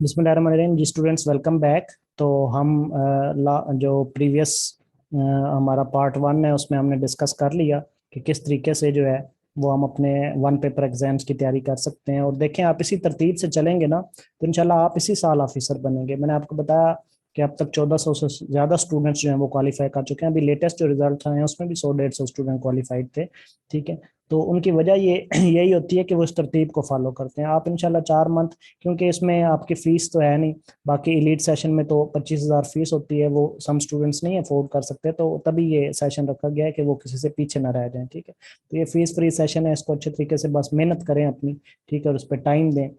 बिस्मिल्लाहिर्रहमानिर्रहीम जी। Students welcome back. तो हम जो प्रीवियस हमारा पार्ट 1 है उसमें हमने डिस्कस कर लिया कि किस तरीके से जो है वो हम अपने वन पेपर एग्जाम्स की तैयारी कर सकते हैं। और देखें, आप इसी तरतीब से चलेंगे ना तो इंशाल्लाह आप इसी साल ऑफिसर बनेंगे। मैंने आपको बताया कि अब तक 1400 से ज़्यादा स्टूडेंट्स जो हैं वो क्वालिफाई कर चुके हैं। अभी लेटेस्ट जो रिजल्ट आए हैं उसमें भी 100-150 स्टूडेंट क्वालिफाइड थे। ठीक है, तो उनकी वजह ये यही होती है कि वो इस तरतीब को फॉलो करते हैं। आप इंशाल्लाह 4 मंथ, क्योंकि इसमें आपकी फीस तो है नहीं, बाकी एलिट सेशन में तो 25,000 फीस होती है, वो सम स्टूडेंट्स नहीं अफोर्ड कर सकते, तो तभी ये सेशन रखा गया है कि वो किसी से पीछे ना रह जाएं। ठीक है, तो ये फीस फ्री सेशन है, इसको अच्छे तरीके से बस मेहनत करें अपनी। ठीक है, और उस पर टाइम दें।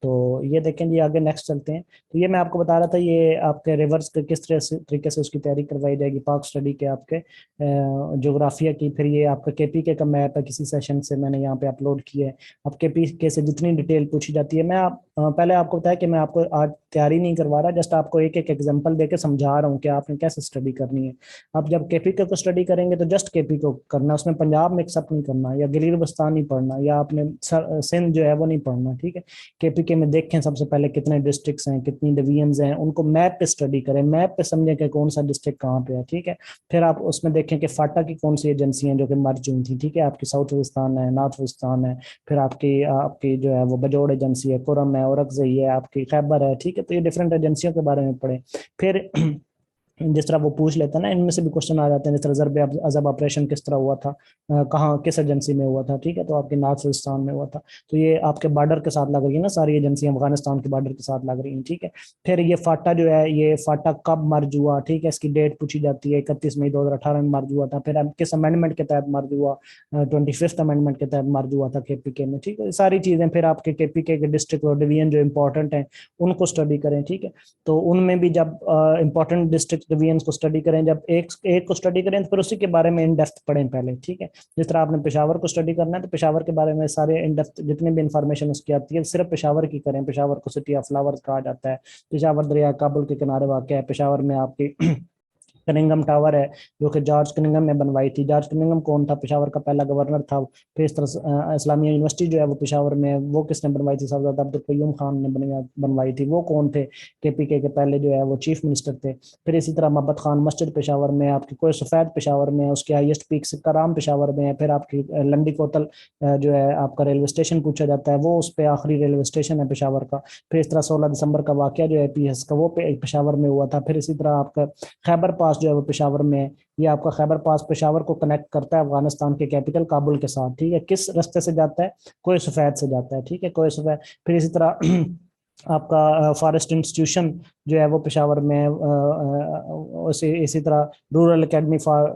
तो ये देखें जी, आगे नेक्स्ट चलते हैं। तो ये मैं आपको बता रहा था, ये आपके रिवर्स के किस तरह से तरीके से उसकी तैयारी करवाई जाएगी। पाक स्टडी के आपके जोग्राफिया की, फिर ये आपका केपीके का मैप है, किसी सेशन से मैंने यहाँ पे अपलोड किया है। अब केपीके से जितनी डिटेल पूछी जाती है, मैं पहले आपको बताया कि मैं आपको आज तैयारी नहीं करवा रहा, जस्ट आपको एक एक एग्जाम्पल देके समझा रहा हूँ कि आपने कैसे स्टडी करनी है। आप जब केपीके को स्टडी करेंगे तो जस्ट केपी को करना, उसमें पंजाब मिक्सअप नहीं करना, या गिलगित बल्तिस्तान नहीं पढ़ना, या आपने सिंध जो है वो नहीं पढ़ना। ठीक है, केपीके में देखें सबसे पहले कितने डिस्ट्रिक्ट्स हैं, कितनी डिवीजन्स हैं, उनको मैप पे स्टडी करें, मैप पे समझें कि कौन सा डिस्ट्रिक्ट कहाँ पे है। ठीक है, फिर आप उसमें देखें कि फाटा की कौन सी एजेंसी हैं जो कि मर चुकी थी। ठीक है, आपकी साउथ वजिस्तान है, नॉर्थ वजिस्तान है, फिर आपकी आपकी जो है वो बजोड़ एजेंसी है, कुरम है, औरकजई है, आपकी खैबर है। ठीक है, तो ये डिफरेंट एजेंसियों के बारे में पढ़ें। फिर जिस तरह वो पूछ लेते हैं ना, इनमें से भी क्वेश्चन आ जाते हैं, जिस तरह जरबे अजब ऑपरेशन किस तरह हुआ था, कहाँ किस एजेंसी में हुआ था। ठीक है, तो आपके नॉर्थ वजिस्तान में हुआ था। तो ये आपके बॉर्डर के साथ लग रही है ना, सारी एजेंसियां अफगानिस्तान के बॉर्डर के साथ लग रही हैं। ठीक है, फिर ये फाटा जो है, ये फाटा कब मर्ज हुआ। ठीक है, इसकी डेट पूछी जाती है, 31 मई 2018 में मर्ज हुआ था। फिर अब किस अमेंडमेंट के तहत मर्ज हुआ, 25th अमेंडमेंट के तहत मर्ज हुआ था केपीके में। ठीक है, ये सारी चीजें। फिर आपके केपीके के डिस्ट्रिक्ट और डिवीजन जो इंपॉर्टेंट है उनको स्टडी करें। ठीक है, तो उनमें भी जब इंपॉर्टेंट डिस्ट्रिक्ट डिवीजन को स्टडी करें, जब एक एक को स्टडी करें तो फिर उसी के बारे में इन डेप्थ पढ़ें पहले। ठीक है, जिस तरह आपने पेशावर को स्टडी करना है तो पेशावर के बारे में सारे इन डेप्थ जितने भी इंफॉर्मेशन उसकी आती है सिर्फ पेशावर की करें। पेशावर को सिटी ऑफ फ्लावर्स कहा जाता है। पेशावर दरिया काबुल के किनारे वाक़ है। पेशावर में आपकी कनिंगम टावर है, जो कि जॉर्ज कनिंगम ने बनवाई थी। जॉर्ज कनिंगम कौन था? पेशावर का पहला गवर्नर था। फिर इस तरह इस्लामिया यूनिवर्सिटी जो है वो पेशावर में है, वो किसने बनवाई थी? सरदार अब्दुल कयूम खान ने बनवाई थी। वो कौन थे? केपीके के पहले जो है वो चीफ मिनिस्टर थे। फिर इसी तरह मोहब्बत खान मस्जिद पेशावर में है, आपकी कोई सफ़ेद पेशावर में है, उसकी हाईएस्ट पीक सिक्काराम पेशावर में है। फिर आपकी लंडी कोतल जो है आपका रेलवे स्टेशन पूछा जाता है, वो उस पर आखिरी रेलवे स्टेशन है पेशावर का। फिर इस तरह 16 दिसंबर का वाक़या जो है पीएस का, वो पेशावर में हुआ था। फिर इसी तरह आपका खैबर पास जो है वो पेशावर में है। ये आपका खैबर पास पेशावर को कनेक्ट करता है अफगानिस्तान के कैपिटल काबुल के साथ। ठीक है, किस रास्ते से जाता है? कोई सफेद से जाता है। ठीक है, कोई सफेद। फिर इसी तरह आपका फॉरेस्ट इंस्टीट्यूशन जो है वो पेशावर में है। इसी तरह rural academy for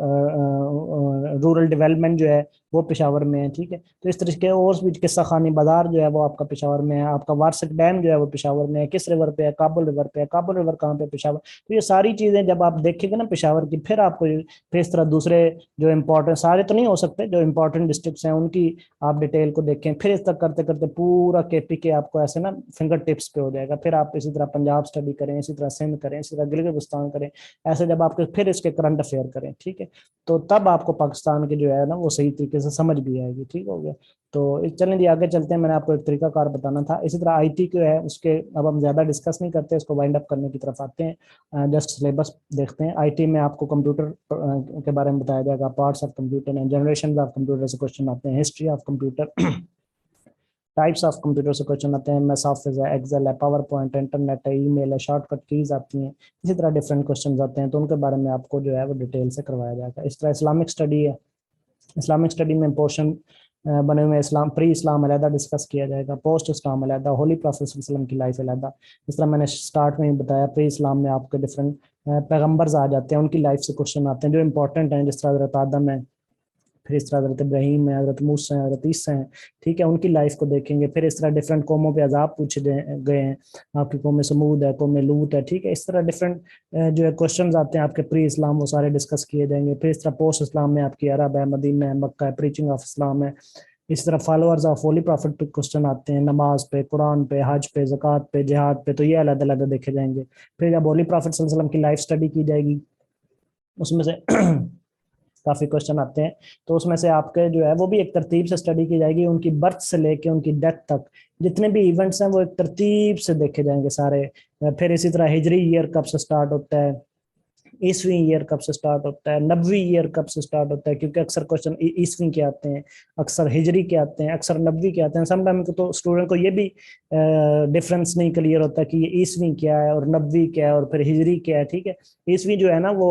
rural development जो है वो पेशावर में है। ठीक है, तो इस तरीके और भी किस्सा खानी बाजार जो है वो आपका पेशावर में है। आपका वार्षिक डैम जो है वो पेशावर में है। किस रिवर पे है? काबुल रिवर पे है। काबुल रिवर कहाँ पे? पेशावर। तो ये सारी चीजें जब आप देखेंगे ना पेशावर की, फिर आपको फिर इस तरह दूसरे जो इम्पोर्टेंट, सारे तो नहीं हो सकते, जो इम्पोर्टेंट डिस्ट्रिक्ट्स हैं उनकी आप डिटेल को देखें। फिर इस तरह करते करते पूरा केपी के आपको ऐसे ना फिंगर टिप्स पे हो जाएगा। फिर आप इसी तरह पंजाब स्टडी करें, इसी तरह सिंध करें, इसी तरह गिलगित बल्तिस्तान करें। ऐसे जब आपके फिर इसके करंट अफेयर करें, ठीक है, तो तब आपको पाकिस्तान की जो है ना वो सही तरीके से समझ भी आएगी। ठीक हो गया। तो चलें जी, आगे चलते हैं। मैंने आपको एक तरीकाकार बताना था। इसी तरह आईटी जो है उसके अब हम ज्यादा डिस्कस नहीं करते, इसको वाइंड अप करने की तरफ आते हैं। जस्ट सिलेबस देखते हैं। आईटी में आपको कंप्यूटर के बारे में बताया जाएगा, parts of computer and generation of computer से क्वेश्चन आते हैं, history of computer, types of computer से क्वेश्चन आते हैं, एमएस ऑफिस है, एक्सेल है, पावर पॉइंट है, इंटरनेट है, ईमेल है, शॉर्टकट कीज आती हैं। इसी तरह डिफरेंट क्वेश्चन आते हैं, तो उनके बारे में आपको जो है वो डिटेल से करवाया जाएगा। इस तरह इस्लामिक स्टडी है, इस्लामिक स्टडी में पोर्शन बने हुए इस्लाम, प्री इस्लाम अलहदा डिस्कस किया जाएगा, पोस्ट इस्लाम अलहदा, होली प्रॉफेट सल्लल्लाहु अलैहि वसल्लम की लाइफ अलहदा। इस तरह मैंने स्टार्ट में ही बताया, प्री इस्लाम में आपके डिफरेंट पैगम्बर्स आ जाते हैं, उनकी लाइफ से क्वेश्चन आते हैं जो इंपॉर्टेंट हैं, जिस तरह हजरत आदम है, फिर इस तरह हजरत इब्राहीम है, हजरत मूसा है, हजरत ईसा है। ठीक है, उनकी लाइफ को देखेंगे। फिर इस तरह डिफरेंट कौमों पे अजाब पूछे गए हैं, आपकी कौम समूद है, कौम लूत है। ठीक है, इस तरह डिफरेंट जो है क्वेश्चन आते हैं आपके प्री इस्लाम, वो सारे डिस्कस किए जाएंगे। फिर इस तरह पोस्ट इस्लाम में आपकी अरब है, मदीना है, मक्का है, प्रीचिंग ऑफ इस्लाम है। इस तरह फॉलोअर्स ऑफ होली प्रॉफिट पे क्वेश्चन आते हैं, नमाज पे, कुरान पे, हज पे, ज़कात पे, जिहाद पे, तो ये अलग अलग देखे जाएंगे। फिर जब होली प्रॉफिट सल्लल्लाहु अलैहि वसल्लम की लाइफ स्टडी की जाएगी, उसमें से काफी क्वेश्चन आते हैं। तो उसमें से आपके जो है वो भी एक तरतीब से स्टडी की जाएगी, उनकी बर्थ से लेके उनकी डेथ तक जितने भी इवेंट्स हैं वो एक तरतीब से देखे जाएंगे सारे। फिर इसी तरह हिजरी ईयर कब से स्टार्ट होता है, ईसवी ईयर कब से स्टार्ट होता है, नबवी ईयर कब से स्टार्ट होता है, क्योंकि अक्सर क्वेश्चन ईसवी के आते हैं, अक्सर हिजरी के आते हैं, अक्सर नबवी के आते हैं। समटाइम तो स्टूडेंट को ये भी डिफरेंस नहीं क्लियर होता कि ये ईसवी क्या है और नबवी क्या है और फिर हिजरी क्या है। ठीक है, ईसवी जो है ना वो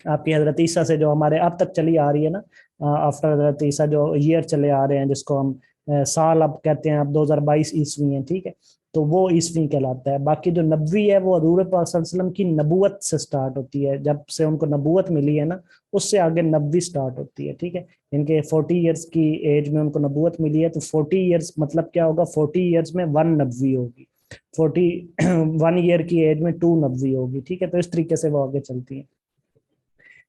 आपकी हजरत ईसा से जो हमारे अब तक चली आ रही है ना, आफ्टर हजरत ईसा जो ईयर चले आ रहे हैं जिसको हम साल अब कहते हैं, अब 2022 ईस्वी है। ठीक है, तो वो ईस्वी कहलाता है। बाकी जो नबवी है वो हजूर पाक सल्लल्लाहु अलैहि वसल्लम की नबूवत से स्टार्ट होती है, जब से उनको नबूवत मिली है ना उससे आगे नबवी स्टार्ट होती है। ठीक है, इनके 40 इयर्स की एज में उनको नबूवत मिली है, तो 40 इयर्स मतलब क्या होगा, 40 इयर्स में 1 नबवी होगी, 41 ईयर की एज में 2 नबवी होगी। ठीक है, तो इस तरीके से वो आगे चलती है।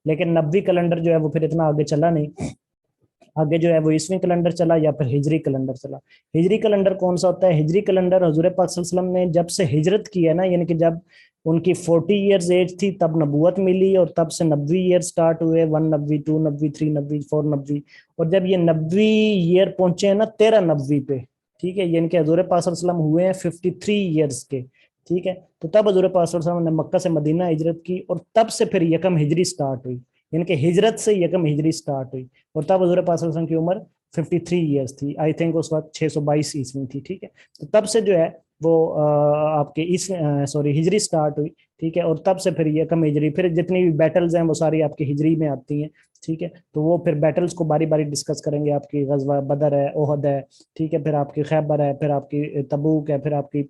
लेकिन नबवी कैलेंडर जो है वो फिर इतना आगे चला नहीं, आगे जो है वो ईस्वी कैलेंडर चला या फिर हिजरी कैलेंडर चला। हिजरी कैलेंडर कौन सा होता है, हिजरी कैलेंडर हजूर पाक सल्लल्लाहु अलैहि वसल्लम ने जब से हिजरत की है ना, यानी कि जब उनकी 40 इयर्स एज थी तब नबूवत मिली और तब से नबवी ईयर स्टार्ट हुए, 1 नबवी, 2 नबवी, 3 नबवी, 4 नबवी। और जब ये नबवी ईयर पहुंचे हैं ना 13 नबवी पे, ठीक है, यानी कि हजूर पाक सल्लल्लाहु अलैहि वसल्लम हुए हैं 53 ईयर्स के। ठीक है, तो तब हजूर पाक सल्लल्लाहु अलैहि वसल्लम ने मक्का से मदीना हिजरत की और तब से फिर यकम हिजरी स्टार्ट हुई, यानी कि हिजरत से यकम हिजरी स्टार्ट हुई। और तब हजूर पाक सल्लल्लाहु अलैहि वसल्लम की उम्र 53 ईयर्स थी, आई थिंक उस वक्त 622 ईस्वी थी। ठीक है, तो तब से जो है वो आपके इस सॉरी हिजरी स्टार्ट हुई। ठीक है, और तब से फिर यकम हिजरी, फिर जितनी भी बैटल्स हैं वो सारी आपकी हिजरी में आती हैं। ठीक है, तो वो फिर बैटल्स को बारी बारी डिस्कस करेंगे, आपकी गजवा बदर है, ओहद है, ठीक है, फिर आपकी खैबर है, फिर आपकी तबूक है, फिर आपकी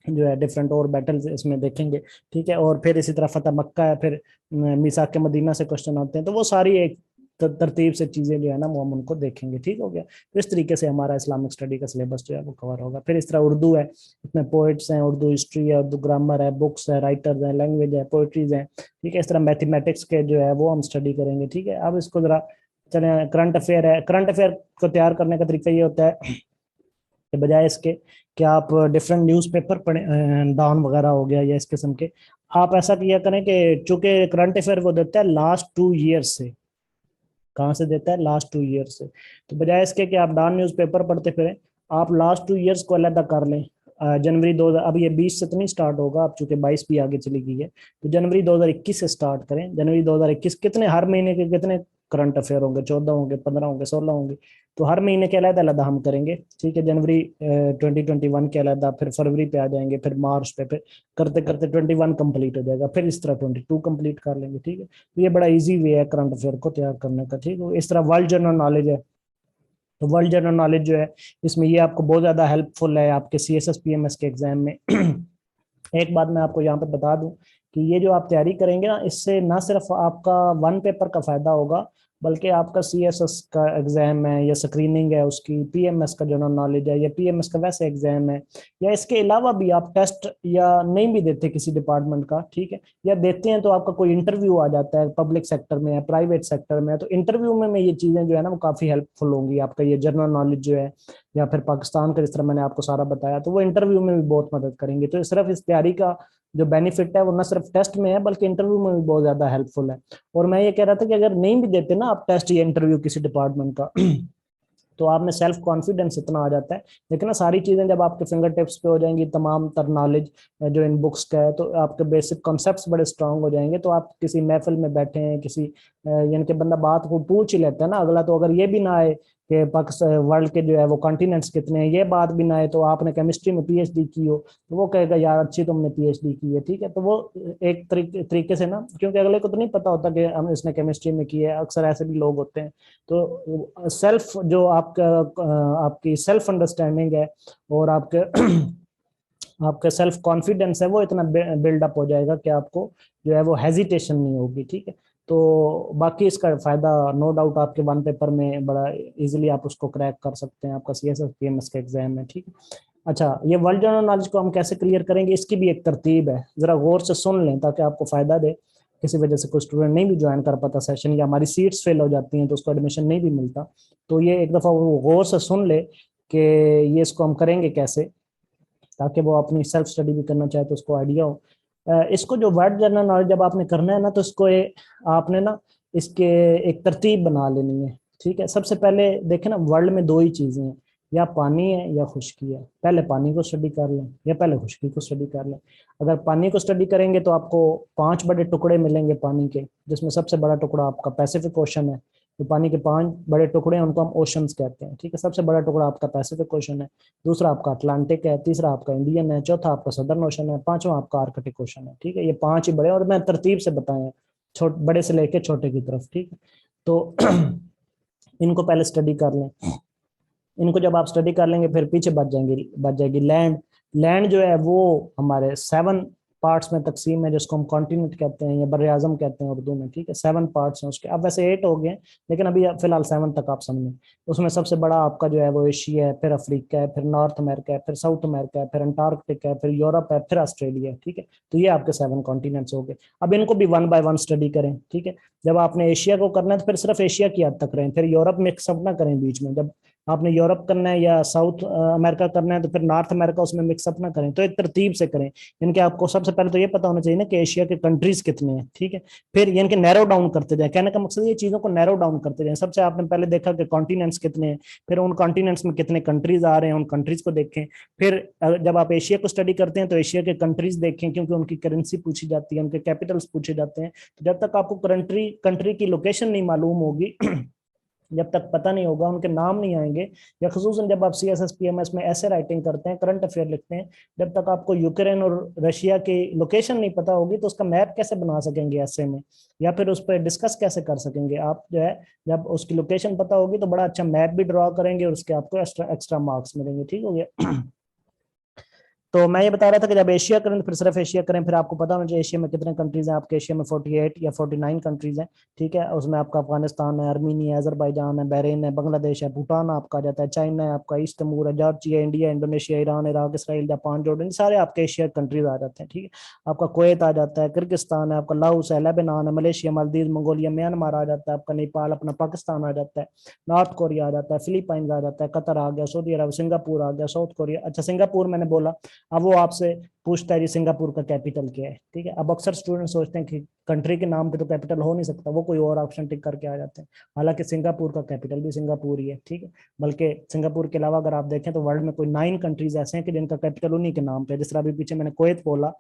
जो है डिफरेंट और बैटल्स इसमें देखेंगे। ठीक है, और फिर इसी तरह फतह मक्का है, फिर मीसाक के मदीना से क्वेश्चन आते हैं, तो वो सारी एक तरतीब से चीजें जो है ना वो हम उनको देखेंगे। ठीक हो गया, तो इस तरीके से हमारा इस्लामिक स्टडी का सिलेबस जो है वो कवर होगा। फिर इस तरह उर्दू है, इसमें पोइट्स हैं, उर्दू हिस्ट्री है, उर्दू ग्रामर है, बुक्स है, राइटर्स है, लैंग्वेज है, पोइट्रीज है। ठीक है, इस तरह मैथमेटिक्स के जो है वो हम स्टडी करेंगे। ठीक है, अब इसको जरा चले, करंट अफेयर है। करंट अफेयर को तैयार करने का तरीका ये होता है कि बजाय इसके कि आप डिफरेंट न्यूज़पेपर पढ़े, डाउन वगैरह हो गया या इस किस्म के, आप ऐसा किया करें कि चूंकि करंट अफेयर वो देता है लास्ट 2 ईयर से, कहाँ से देता है, लास्ट 2 ईयर से, तो बजाय इसके कि आप डाउन न्यूज़पेपर पढ़ते फिरें, आप लास्ट 2 ईयर्स को अलग कर लें। जनवरी 2000, अब ये 20 से तो नहीं स्टार्ट होगा, अब चूंकि 22 भी आगे चली गई है, तो जनवरी 2021 से स्टार्ट करें। जनवरी 2021 कितने, हर महीने के कितने करंट अफेयर होंगे, 14 होंगे, 15 होंगे, 16 होंगे, तो हर महीने के अलग अलग हम करेंगे। ठीक है, जनवरी 2021 के अलग, फिर फरवरी पे आ जाएंगे, फिर मार्च पे, फिर करते करते 21 कंप्लीट हो जाएगा, फिर इस तरह 22 कंप्लीट कर लेंगे। ठीक है, तो ये बड़ा इजी वे है करंट अफेयर को तैयार करने का। ठीक है, इस तरह वर्ल्ड जनरल नॉलेज है, तो वर्ल्ड जनरल नॉलेज जो है इसमें ये आपको बहुत ज्यादा हेल्पफुल है आपके CSS PMS के एग्जाम में। एक बात मैं आपको यहाँ पे बता दूं कि ये जो आप तैयारी करेंगे ना, इससे ना सिर्फ आपका 1 पेपर का फायदा होगा, बल्कि आपका CSS का एग्जाम है या स्क्रीनिंग है उसकी, PMS का जनरल नॉलेज है या PMS का वैसे एग्जाम है, या इसके अलावा भी आप टेस्ट या नहीं भी देते किसी डिपार्टमेंट का, ठीक है, या देते हैं तो आपका कोई इंटरव्यू आ जाता है, पब्लिक सेक्टर में है, प्राइवेट सेक्टर में है, तो इंटरव्यू में ये चीजें जो है ना वो काफी हेल्पफुल होंगी, आपका ये जनरल नॉलेज जो है, या फिर पाकिस्तान का जिस तरह मैंने आपको सारा बताया, तो वो इंटरव्यू में भी बहुत मदद करेंगे। तो सिर्फ इस तैयारी का जो बेनिफिट है वो ना सिर्फ टेस्ट में है बल्कि इंटरव्यू में भी बहुत ज्यादा हेल्पफुल है। और मैं ये कह रहा था कि अगर नहीं भी देते ना आप टेस्ट या इंटरव्यू किसी डिपार्टमेंट का, तो आप में सेल्फ कॉन्फिडेंस इतना आ जाता है, लेकिन ना सारी चीजें जब आपके फिंगर टिप्स पे हो जाएंगी, तमाम तर नॉलेज जो इन बुक्स का है, तो आपके बेसिक कॉन्सेप्ट्स बड़े स्ट्रांग हो जाएंगे, तो आप किसी महफिल में बैठे हैं, किसी यानी कि बंदा बात को पूछ ही लेता है ना अगला, तो अगर ये भी ना आए कि पाकिस्तान वर्ल्ड के जो है वो कॉन्टिनेंट्स कितने हैं, ये बात भी ना आए, तो आपने केमिस्ट्री में PhD की हो, तो वो कहेगा यार अच्छी तुमने PhD की है। ठीक है, तो वो एक तरीके से ना, क्योंकि अगले को तो नहीं पता होता कि हम इसने केमिस्ट्री में की है, अक्सर ऐसे भी लोग होते हैं। तो सेल्फ जो आपका आपकी सेल्फ अंडरस्टैंडिंग है और आपके आपका सेल्फ कॉन्फिडेंस है वो इतना बिल्डअप हो जाएगा कि आपको जो है वो हेजिटेशन नहीं होगी। ठीक है, तो बाकी इसका फायदा नो डाउट आपके 1 पेपर में बड़ा इजीली आप उसको क्रैक कर सकते हैं, आपका CSS PMS का एग्जाम है। ठीक है, अच्छा, ये वर्ल्ड जनरल नॉलेज को हम कैसे क्लियर करेंगे, इसकी भी एक तरतीब है, जरा गौर से सुन लें ताकि आपको फायदा दे। किसी वजह से कोई स्टूडेंट नहीं भी ज्वाइन कर पाता सेशन, या हमारी सीट्स फेल हो जाती हैं तो उसको एडमिशन नहीं भी मिलता, तो ये एक दफा वो गौर से सुन ले कि ये इसको हम करेंगे कैसे, ताकि वो अपनी सेल्फ स्टडी भी करना चाहे तो उसको आइडिया हो। इसको जो वर्ड जनरल नॉलेज जब आपने करना है ना, तो इसको आपने ना इसके एक तरतीब बना लेनी है। ठीक है, सबसे पहले देखें ना, वर्ल्ड में दो ही चीजें हैं, या पानी है या खुश्की है। पहले पानी को स्टडी कर लें या पहले खुश्की को स्टडी कर लें। अगर पानी को स्टडी करेंगे तो आपको 5 बड़े टुकड़े मिलेंगे पानी के, जिसमें सबसे बड़ा टुकड़ा आपका पैसिफिक ओशन है। तो पानी के 5 बड़े टुकड़े हैं, उनको हम ओशंस कहते हैं। ठीक है, सबसे बड़ा टुकड़ा आपका पैसिफिक ओशन है, दूसरा आपका अटलांटिक है, तीसरा आपका इंडियन है, चौथा आपका सदर्न ओशन है, पांचवा आपका आर्कटिक ओशन है। ठीक है, ये 5 ही बड़े, और मैं तरतीब से बताए हैं, बड़े से लेके छोटे की तरफ। ठीक है, तो इनको पहले स्टडी कर लें। इनको जब आप स्टडी कर लेंगे फिर पीछे बच जाएगी लैंड। लैंड जो है वो हमारे 7 पार्ट्स में तकसीम है, जिसको हम कॉन्टिनेंट कहते हैं या बर आजम कहते हैं उर्दू में। ठीक है, 7 पार्ट्स हैं उसके, अब वैसे 8 हो गए, लेकिन अभी फिलहाल 7 तक आप समझें। उसमें सबसे बड़ा आपका जो है वो एशिया है, फिर अफ्रीका है, फिर नॉर्थ अमेरिका है, फिर साउथ अमेरिका है, फिर अंटार्कटिक है, फिर यूरोप है, फिर ऑस्ट्रेलिया है। ठीक है, तो ये आपके 7 कॉन्टिनेंट्स हो गए। अब इनको भी 1 बाय 1 स्टडी करें। ठीक है, जब आपने एशिया को करना है तो फिर सिर्फ एशिया की हद तक रहें, फिर यूरोप मिक्सअप ना करें बीच में। जब आपने यूरोप करना है या साउथ अमेरिका करना है तो फिर नॉर्थ अमेरिका उसमें मिक्सअप ना करें, तो एक तरतीब से करें। इनके आपको सबसे पहले तो ये पता होना चाहिए ना कि एशिया के कंट्रीज कितने हैं। ठीक है, फिर इनके नैरो डाउन करते जाए, कहने का मकसद ये चीजों को नैरो डाउन करते जाए। सबसे आपने पहले देखा कि कॉन्टिनेंट्स कितने हैं, फिर उन कॉन्टिनेंट्स में कितने कंट्रीज आ रहे हैं, उन कंट्रीज को देखें। फिर जब आप एशिया को स्टडी करते हैं तो एशिया के कंट्रीज देखें, क्योंकि उनकी करेंसी पूछी जाती है, उनके कैपिटल्स पूछे जाते हैं। तो जब तक आपको कंट्री की लोकेशन नहीं मालूम होगी, जब तक पता नहीं होगा, उनके नाम नहीं आएंगे, या खसूसन जब आप CSS PMS में ऐसे राइटिंग करते हैं, करंट अफेयर लिखते हैं, जब तक आपको यूक्रेन और रशिया की लोकेशन नहीं पता होगी तो उसका मैप कैसे बना सकेंगे ऐसे में, या फिर उस पर डिस्कस कैसे कर सकेंगे आप जो है। जब उसकी लोकेशन पता होगी तो बड़ा अच्छा मैप भी ड्रॉ करेंगे और उसके आपको एक्स्ट्रा मार्क्स मिलेंगे। ठीक हो गया। तो मैं ये बता रहा था कि जब एशिया करें तो फिर सिर्फ एशिया करें, फिर आपको पता होना चाहिए एशिया में कितने कंट्रीज हैं। आपके एशिया में 48 या 49 कंट्रीज हैं। ठीक है, उसमें आपका अफगानिस्तान है, अर्मीनिया है, अजरबैजान है, बहरीन है, बांग्लादेश है, भूटान आपका आ जाता है, चाइना है आपका, ईस्ट तिमोर है, Georgia, India, Indonesia, Iran, Iraq, Israel, Japan, Jordan, सारे आपके एशिया कंट्रीज आ जाते हैं। ठीक है, आपका कुवैत आ जाता है, किर्गिस्तान है आपका, लाओस है, लेबनान है, मलेशिया, मालदीव, मंगोलिया, म्यांमार आ जाता है आपका, नेपाल अपना, पाकिस्तान आ जाता है, नॉर्थ कोरिया आ जाता है, फिलीपाइंस आ जाता है, कतर आ गया, सऊदी अरब, सिंगापुर आ गया, साउथ कोरिया। अच्छा, सिंगापुर मैंने बोला, अब वो आपसे पूछता है जी सिंगापुर का कैपिटल क्या है। ठीक है, अब अक्सर स्टूडेंट सोचते हैं कि कंट्री के नाम पे तो कैपिटल हो नहीं सकता, वो कोई और ऑप्शन टिक करके आ जाते हैं। हालांकि सिंगापुर का कैपिटल भी सिंगापुर ही है। ठीक है, बल्कि सिंगापुर के अलावा अगर आप देखें तो वर्ल्ड में कोई 9 कंट्रीज ऐसे हैं कि जिनका कैपिटल उन्हीं के नाम पे है। जिस तरह अभी पीछे मैंने कुवैत बोला,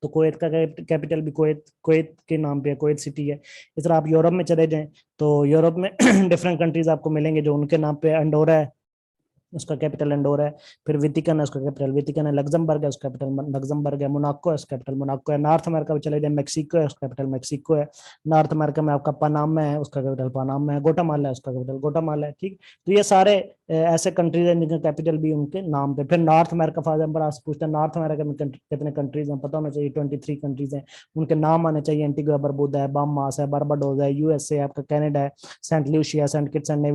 तो कुवैत का कैपिटल भी कुवैत कुवैत के नाम पे है, कुवैत सिटी है। इस तरह आप यूरोप में चले जाएं तो यूरोप में डिफरेंट कंट्रीज आपको मिलेंगे जो उनके नाम पे। अंडोरा है, उसका कैपिटल एंडोर है। फिर वेटिकन है, उसका कैपिटल वेटिकन है। लग्जमबर्ग है, उसका कैपिटल लग्जमबर्ग है। मोनाको है, उसका कैपिटल मोनाको है। नॉर्थ अमेरिका में चले जाए, मेक्सिको है, उसका कैपिटल मेक्सिको है। नॉर्थ अमेरिका में आपका पनामा है, उसका कैपिटल पनामा है। गोटामाला है, उसका कैपिटल गोटामाला है। ठीक, तो ये सारे ऐसे कंट्रीज हैं जिनका कैपिटल भी उनके नाम पे। फिर नॉर्थ अमेरिका फॉर एग्जाम्पल आप पूछते हैं नॉर्थ अमेरिका में कितने कंट्रीज हैं, पता होना चाहिए 23 कंट्रीज हैं। उनके नाम आने चाहिए, एंटीगुआ बरबुदा है, बाहामास है, बारबाडोस है, USA आपका, कनाडा है, Saint Lucia, Saint Kitts and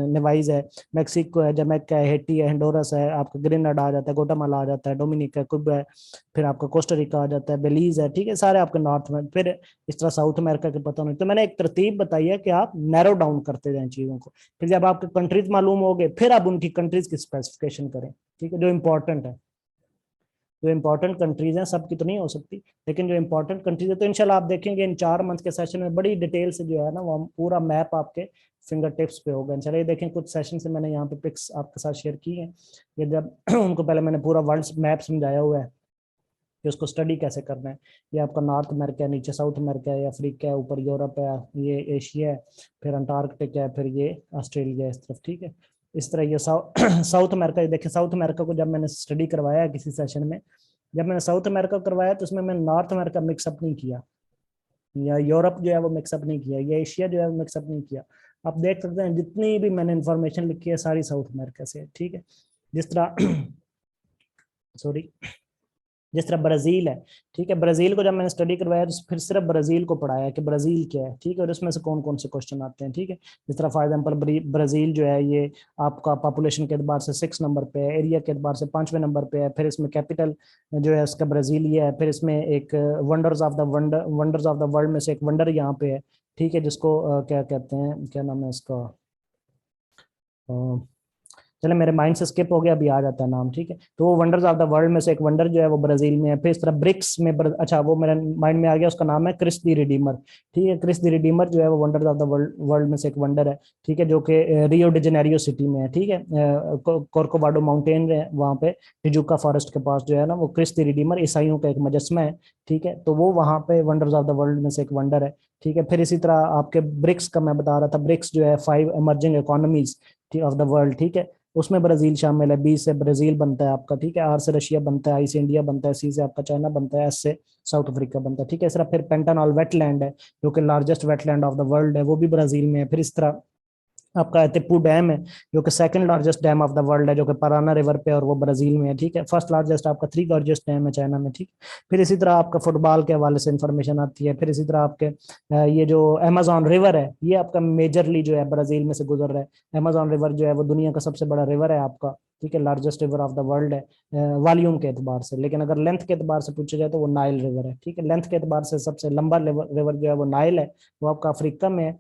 Nevis है, मेक्सिको है, जमैका है, हेटी है, हंडोरस है आपका, ग्रेनाडा आ जाता है, गोटामाला आ जाता है, डोमिनिका है, कुबा है, फिर आपका कोस्टारिका आ जाता है, बेलीज है। ठीक है, सारे आपके नॉर्थ में। फिर इस तरह साउथ अमेरिका के पता नहीं। तो मैंने एक तरतीब बताई है कि आप नैरो डाउन करते जाएं चीजों को। फिर जब आपके कंट्रीज मालूम हो गए फिर आप उनकी कंट्रीज की स्पेसिफिकेशन करें। ठीक है, जो इंपॉर्टेंट है, जो इंपॉर्टेंट कंट्रीज हैं, सबकी तो नहीं हो सकती, लेकिन जो इंपॉर्टेंट कंट्रीज है, तो इंशाल्लाह आप देखेंगे इन 4 मंथ के सेशन में बड़ी डिटेल से जो है ना वो पूरा मैप आपके फिंगर टिप्स पे होगा। चलिए देखें, कुछ सेशन से मैंने यहाँ पे पिक्स आपके साथ शेयर की हैं। ये जब उनको पहले मैंने पूरा वर्ल्ड मैप समझाया हुआ है कि उसको स्टडी कैसे करना है। ये आपका नॉर्थ अमेरिका है, नीचे साउथ अमेरिका है, अफ्रीका है, ऊपर यूरोप है, ये एशिया है, फिर अंटार्कटिक है, फिर ये ऑस्ट्रेलिया है इस तरफ। ठीक है, इस तरह ये साउथ अमेरिका देखें। साउथ अमेरिका को जब मैंने स्टडी करवाया किसी सेशन में, जब मैंने साउथ अमेरिका करवाया तो उसमें मैंने नॉर्थ अमेरिका मिक्सअप नहीं किया, या यूरोप जो है वो मिक्सअप नहीं किया, या एशिया जो है वो मिक्सअप नहीं किया। आप देख सकते हैं जितनी भी मैंने इंफॉर्मेशन लिखी है सारी साउथ अमेरिका से। ठीक है, जिस तरह सॉरी, जिस तरह ब्राजील है। ठीक है, ब्राजील को जब मैंने स्टडी करवाया तो फिर सिर्फ ब्राजील को पढ़ाया कि ब्राजील क्या है। ठीक है, और इसमें से कौन कौन से क्वेश्चन आते हैं। ठीक है, जिस तरह फॉर एग्जांपल ब्राजील जो है ये आपका पॉपुलेशन के एतबार से 6 नंबर पे है, एरिया के एतबार से 5वें नंबर पे है, फिर इसमें कैपिटल जो है उसका ब्राजील ही है, फिर इसमें एक वंडर्स ऑफ द वर्ल्ड में से एक वंडर यहाँ पे है। ठीक है, जिसको क्या कहते हैं, क्या नाम है इसका, चले मेरे माइंड से स्किप हो गया, अभी आ जाता है नाम, ठीक है। तो वो वंडर्स ऑफ द वर्ल्ड में से एक वंडर जो है वो ब्राजील में है। फिर इस तरह ब्रिक्स में अच्छा वो मेरे माइंड में आ गया, उसका नाम है क्रिस द रिडीमर, ठीक है। क्रिस द रिडीमर जो है वो वंडर्स ऑफ द वर्ल्ड में से एक वंडर है, ठीक है, जो कि रियो डी जेनेरियो सिटी में है, ठीक है। कोर्कोवाडो माउंटेन है वहाँ पे, टिजुका फॉरेस्ट के पास जो है ना, वो क्रिस द रिडीमर ईसाइयों का एक मुजस्मा है, ठीक है। तो वो वहाँ पे वंडर्स ऑफ द वर्ल्ड में से एक वंडर है, ठीक है। फिर इसी तरह आपके ब्रिक्स का मैं बता रहा था, ब्रिक्स जो है 5 emerging economies of the world, ठीक है। उसमें ब्राजील शामिल है, बी से ब्राजील बनता है आपका, ठीक है। आर से रशिया बनता है, आई से इंडिया बनता है, सी से आपका चाइना बनता है, एस से साउथ अफ्रीका बनता है, ठीक है। इस तरह फिर पेंटानॉल वेटलैंड है जो कि largest wetland of the world है, वो भी ब्राजील में है। फिर इस तरह आपका तिप्पू डैम है जो कि second largest dam of the world है, जो कि पराना रिवर पे, और वो ब्राजील में है, ठीक है। फर्स्ट लार्जेस्ट आपका 3 लार्जेस्ट डैम है चाइना में, ठीक। फिर इसी तरह आपका फुटबॉल के हवाले से इंफॉर्मेशन आती है। फिर इसी तरह आपके ये जो अमेजोन रिवर है, ये आपका मेजरली जो है ब्राजील में से गुजर रहा है। अमेजोन रिवर जो है वो दुनिया का सबसे बड़ा रिवर है आपका, ठीक है, largest river of the world है वॉल्यूम के एतबार से। लेकिन अगर लेंथ के एतबार से पूछा जाए तो वो नाइल रिवर है, ठीक है। लेंथ के एतबार से सबसे लंबा रिवर जो है वो नाइल है, वो आपका अफ्रीका में है,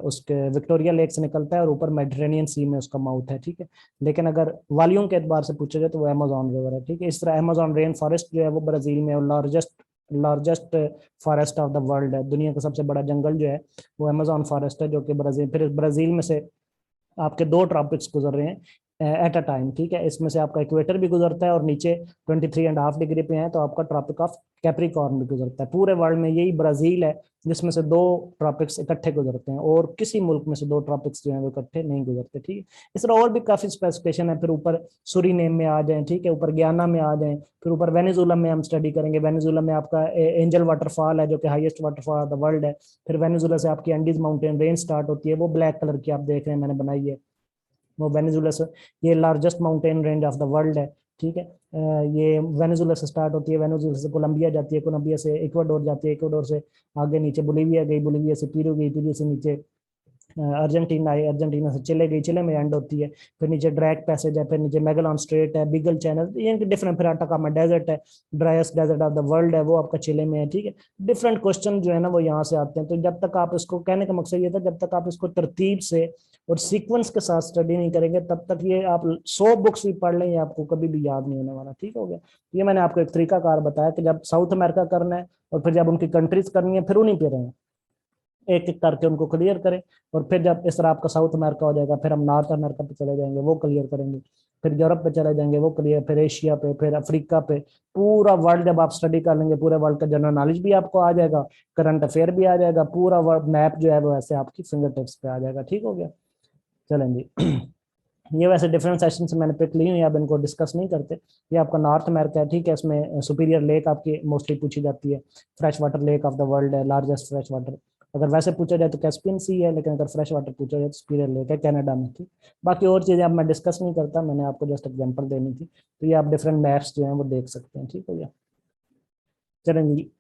उसके विक्टोरिया लेक से निकलता है और ऊपर मेडिटेरेनियन सी में उसका माउथ है, ठीक है। लेकिन अगर वॉल्यूम के एतबार से पूछा जाए तो वो अमेजोन रिवर है, ठीक है। इस तरह अमेजोन रेन फॉरेस्ट जो है वो ब्राजील में, और largest largest forest of the world है, दुनिया का सबसे बड़ा जंगल जो है वो अमेजोन फॉरेस्ट है, जो कि ब्राजील, फिर ब्राजील में से आपके 2 ट्रॉपिक्स गुजर रहे हैं एट अ टाइम, ठीक है। इसमें से आपका इक्वेटर भी गुजरता है, और नीचे 23.5 डिग्री पे है तो आपका ट्रॉपिक ऑफ कैप्रिकॉर्न भी गुजरता है। पूरे वर्ल्ड में यही ब्राजील है जिसमें से 2 ट्रॉपिक्स इकट्ठे गुजरते हैं, और किसी मुल्क में से 2 ट्रॉपिक्स जो है वो इकट्ठे नहीं गुजरते, ठीक है। इस तरह और भी काफी स्पेसिफिकेशन है। फिर ऊपर सूरीनेम में आ जाए, ठीक है, ऊपर गयाना में आ जाए, फिर ऊपर वेनेजुला में हम स्टडी करेंगे। वेनेजुला में आपका एंजल वाटरफॉल है जो कि highest waterfall of the world है। फिर वेनेजुला से आपकी एंडीज माउंटेन रेंज स्टार्ट होती है, वो ब्लैक कलर की आप देख रहे हैं मैंने बनाई है, वो वेनेजुला से, ये largest mountain range of the world है, ठीक है। ये वेनेजुला से स्टार्ट होती है, वेनेजुला से कोलंबिया जाती है, कोलंबिया से इक्वाडोर जाती है, इक्वाडोर से आगे नीचे बोलीविया गई, बोलीविया से पीरू गई, पीरू से नीचे अर्जेंटीना आई, अर्जेंटीना से चिले गई, चिले में एंड होती है। फिर नीचे ड्रैक पैसेज है, फिर नीचे मैगेलन स्ट्रेट है, बिगल चैनल, ये डिफरेंट। फिर अटाकामा डेजर्ट है, driest desert of the world है, वो आपका चिले में है, ठीक है। डिफरेंट क्वेश्चन जो है ना वो यहाँ से आते हैं। तो जब तक आप इसको, कहने का मकसद ये था, जब तक आप इसको तरतीब से और सीक्वेंस के साथ स्टडी नहीं करेंगे तब तक ये आप 100 बुक्स भी पढ़ लें, ये आपको कभी भी याद नहीं होने वाला, ठीक हो गया। ये मैंने आपको एक तरीकाकार बताया कि जब साउथ अमेरिका करना है और फिर जब उनकी कंट्रीज करनी है, फिर उन्हीं पे रहें, एक एक करके उनको क्लियर करें। और फिर जब इस तरह आपका साउथ अमेरिका हो जाएगा, फिर हम नॉर्थ अमेरिका पे चले जाएंगे, वो क्लियर करेंगे। फिर यूरोप पे चले जाएंगे, वो क्लियर, फिर एशिया पे, फिर अफ्रीका पे, पूरा वर्ल्ड जब आप स्टडी कर लेंगे, पूरे वर्ल्ड का जनरल नॉलेज भी आपको आ जाएगा, करंट अफेयर भी आ जाएगा, पूरा वर्ल्ड मैप जो है वो ऐसे आपकी फिंगर टिप्स पे आ जाएगा, ठीक हो गया। चलें जी। ये वैसे डिफरेंट सेशन से मैंने पिक ली हुई है, अब इनको डिस्कस नहीं करते। ये आपका नॉर्थ अमेरिका है, ठीक है। इसमें सुपीरियर लेक आपकी मोस्टली पूछी जाती है, fresh water lake of the world है, लार्जेस्ट फ्रेश वाटर। अगर वैसे पूछा जाए तो कैस्पियन सी है, लेकिन अगर फ्रेश वाटर पूछा जाए तो सुपीरियर लेक है कनाडा में, ठीक। बाकी और चीज़ें अब मैं डिस्कस नहीं करता, मैंने आपको जस्ट एग्जाम्पल देनी थी। तो ये आप डिफरेंट मैप्स जो हैं वो देख सकते हैं, ठीक हो गया। चलें जी,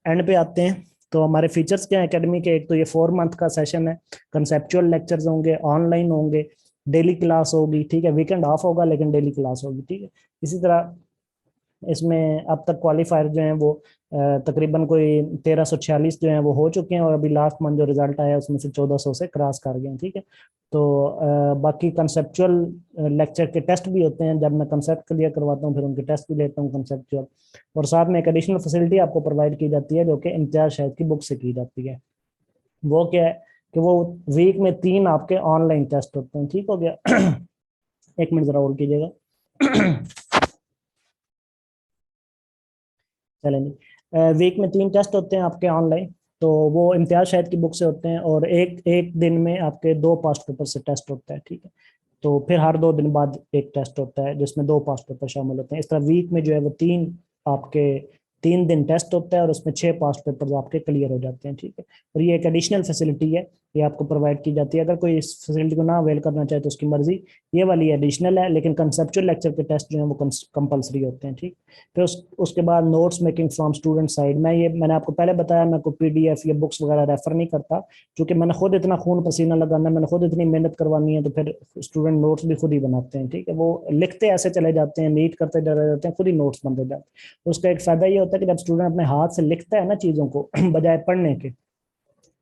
एंड पे आते हैं। तो हमारे फीचर्स क्या है एकेडमी के, एक तो ये 4 मंथ का सेशन है, कंसेप्चुअल लेक्चर्स होंगे, ऑनलाइन होंगे, डेली क्लास होगी, ठीक है। वीकेंड ऑफ होगा लेकिन डेली क्लास होगी, ठीक है। इसी तरह इसमें अब तक क्वालिफायर जो हैं वो तकरीबन कोई 1346 जो हैं वो हो चुके हैं, और अभी लास्ट मंथ जो रिजल्ट आया उसमें से 1400 से क्रॉस कर गए हैं, ठीक है। तो बाकी कंसेप्चुअल लेक्चर के टेस्ट भी होते हैं, जब मैं कंसेप्ट क्लियर करवाता हूँ फिर उनके टेस्ट भी लेता हूँ कंसेप्चुअल। और साथ में एक एडिशनल फैसिलिटी आपको प्रोवाइड की जाती है जो कि इम्तियाज शाहिद की बुक से की जाती है। वो क्या है कि वो वीक में 3 आपके ऑनलाइन टेस्ट होते हैं, ठीक हो गया। एक मिनट जरा होल्ड कीजिएगा। चलेंगे, वीक में 3 टेस्ट होते हैं आपके ऑनलाइन। तो वो इम्तियाज शाहिद की बुक से होते हैं, और एक एक दिन में आपके 2 पास्ट पेपर से टेस्ट होता है, ठीक है। तो फिर हर 2 दिन बाद एक टेस्ट होता है जिसमें 2 पास्ट पेपर शामिल होते हैं। इस तरह वीक में जो है वो 3 आपके 3 दिन टेस्ट होता है, और उसमें 6 पास्ट पेपर आपके क्लियर हो जाते हैं, ठीक है। और ये एक एडिशनल फैसिलिटी है, ये आपको प्रोवाइड की जाती है। अगर कोई इस फैसिलिटी को ना अवेल करना चाहे तो उसकी मर्जी, ये वाली एडिशनल है, लेकिन कंसेप्चुअल लेक्चर के टेस्ट जो है वो कंपलसरी होते हैं, ठीक। फिर उसके बाद notes making from student side, मैंने आपको पहले बताया, मैं कोई पीडीएफ या बुक्स वगैरह रेफर नहीं करता, क्योंकि मैंने खुद इतना खून पसीना लगाना है, मैंने खुद इतनी मेहनत करवानी है, तो फिर स्टूडेंट नोट्स भी खुद ही बनाते हैं, ठीक है। वो लिखते ऐसे चले जाते हैं, नीट करते चले जाते हैं, खुद ही नोट्स बनते जाते हैं। उसका एक फायदा ये होता है कि जब स्टूडेंट अपने हाथ से लिखता है ना चीज़ों को बजाय पढ़ने के,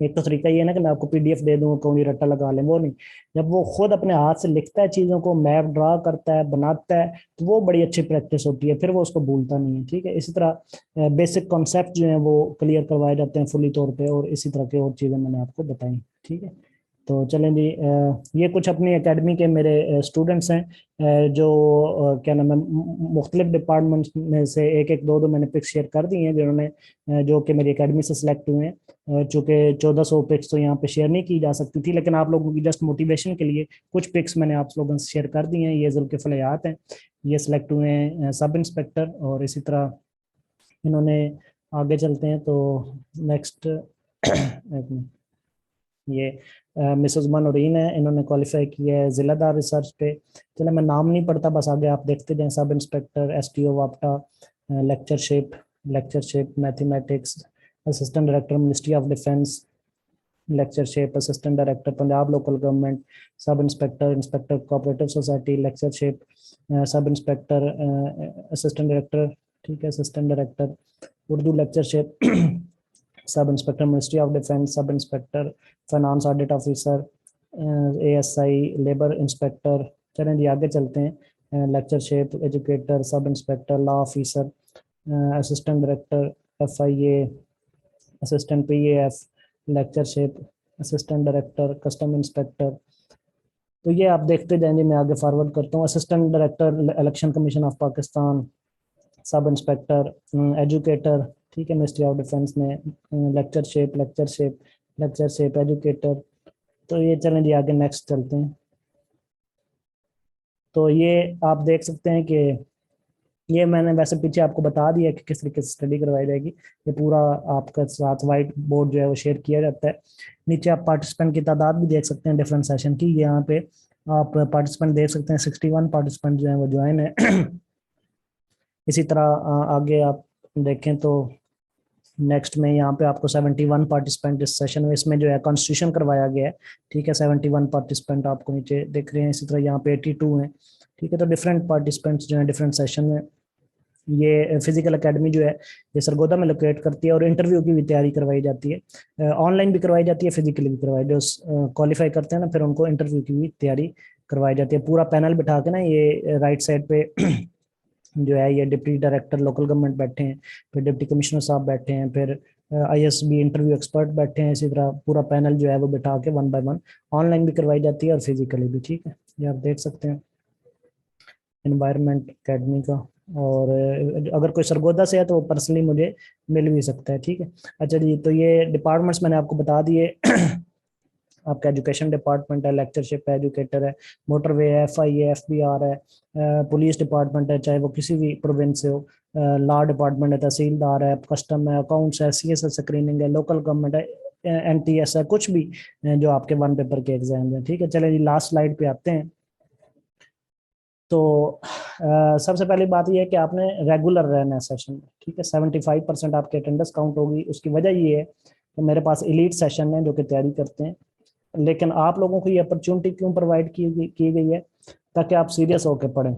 एक तो तरीका ये है ना कि मैं आपको पीडीएफ दे दूंगा, कौन रट्टा लगा लें, वो नहीं। जब वो खुद अपने हाथ से लिखता है, चीजों को मैप ड्रा करता है, बनाता है, तो वो बड़ी अच्छी प्रैक्टिस होती है, फिर वो उसको भूलता नहीं है। ठीक है, इसी तरह बेसिक कॉन्सेप्ट जो है वो क्लियर करवाए जाते हैं फुली तौर पे, और इसी तरह की और चीजें मैंने आपको बताई। ठीक है, तो चलें जी, ये कुछ अपनी एकेडमी के मेरे स्टूडेंट्स हैं, जो क्या नाम है, मुख्तलिफ डिपार्टमेंट्स में से एक एक दो दो मैंने पिक्स शेयर कर दी हैं, जिन्होंने जो कि मेरी एकेडमी से सिलेक्ट हुए हैं। चूँकि 1400 पिक्स तो यहाँ पे शेयर नहीं की जा सकती थी, लेकिन आप लोगों की जस्ट मोटिवेशन के लिए कुछ पिक्स मैंने आप लोगों से शेयर कर दी हैं। ये जुल्किफ़ल हयात हैं, ये सिलेक्ट हुए हैं सब इंस्पेक्टर, और इसी तरह इन्होंने, आगे चलते हैं तो नेक्स्ट एक मिनट, ये मिसेस मनोरीन है, इन्होंने क्वालिफाई किया है जिलादार रिसर्च पे। चलो मैं नाम नहीं पढ़ता, बस आगे आप देखते जाएं। सब इंस्पेक्टर एसटीओ वापटा, lectureship, mathematics, assistant director ministry of defence, lectureship, assistant director Punjab local government, sub inspector, inspector cooperative society, lectureship, sub inspector, assistant director, ठीक है, assistant director Urdu lectureship, sub inspector ministry of defence, sub inspector finance audit officer, ASI labour inspector. चलें जी आगे चलते हैं। Lectureship, educator, sub inspector, law officer, assistant director FIA, assistant PAF, lectureship, assistant director custom inspector. तो ये आप देखते जाएंगे, मैं आगे फॉरवर्ड करता हूँ। Assistant director election commission of Pakistan, sub inspector, educator, ठीक है, मिनिस्ट्री ऑफ डिफेंस में, लेक्चरशिप, लेक्चरशिप एजुकेटर। तो ये चलें जी आगे नेक्स्ट चलते हैं। तो ये आप देख सकते हैं कि ये मैंने वैसे पीछे आपको बता दिया कि किस तरीके से स्टडी करवाई जाएगी। ये पूरा आपका साथ वाइट बोर्ड जो है वो शेयर किया जाता है। नीचे आप पार्टिसिपेंट की तादाद भी देख सकते हैं डिफरेंट सेशन की। यहाँ पे आप पार्टिसिपेंट देख सकते हैं, 61 पार्टिसिपेंट जो है वो ज्वाइन है। इसी तरह आगे आप देखें तो नेक्स्ट में यहाँ पे आपको 71 पार्टिसिपेंट इस सेशन में, इसमें जो है कॉन्स्टिट्यूशन करवाया गया है। ठीक है, 71 पार्टिसिपेंट आपको नीचे दिख रहे हैं। इसी तरह यहाँ पे 82 हैं। ठीक है, तो डिफरेंट पार्टिसिपेंट्स जो हैं डिफरेंट सेशन में। ये फिजिकल एकेडमी जो है ये सरगोदा में लोकेट करती है, और इंटरव्यू की भी तैयारी करवाई जाती है, ऑनलाइन भी करवाई जाती है, फिजिकली भी करवाई। जो क्वालिफाई करते हैं ना, फिर उनको इंटरव्यू की भी तैयारी करवाई जाती है। पूरा पैनल बिठा के ना, ये राइट साइड पे जो है ये डिप्टी डायरेक्टर लोकल गवर्नमेंट बैठे हैं, फिर डिप्टी कमिश्नर साहब बैठे हैं, फिर आईएसबी इंटरव्यू एक्सपर्ट बैठे हैं। इसी तरह पूरा पैनल जो है वो बिठा के 1 बाय 1 ऑनलाइन भी करवाई जाती है और फिजिकली भी। ठीक है, ये आप देख सकते हैं एनवायरनमेंट एकेडमी का। और अगर कोई सरगोदा से है तो वो पर्सनली मुझे मिल भी सकता है। ठीक है, अच्छा जी, तो ये डिपार्टमेंट्स मैंने आपको बता दिए। आपका एजुकेशन डिपार्टमेंट है, लेक्चरशिप है, एजुकेटर है, मोटरवे है, एफआईए, एफबीआर है, पुलिस डिपार्टमेंट है चाहे वो किसी भी प्रोविंस से हो, लॉ डिपार्टमेंट है, तहसीलदार है, कस्टम है, अकाउंट्स है, सीएसएस स्क्रीनिंग है, लोकल गवर्नमेंट है, एनटीएस है, कुछ भी जो आपके वन पेपर के एग्जाम हैं। ठीक है, चले जी लास्ट स्लाइड पे आते हैं। तो सबसे पहली बात यह है कि आपने रेगुलर रहना है सेशन में। ठीक है, 75% आपके अटेंडेंस काउंट होगी। उसकी वजह ये है कि मेरे पास एलीट सेशन है जो कि तैयारी करते हैं, लेकिन आप लोगों को ये अपॉर्चुनिटी क्यों प्रोवाइड की गई है, ताकि आप सीरियस होकर पढ़ें।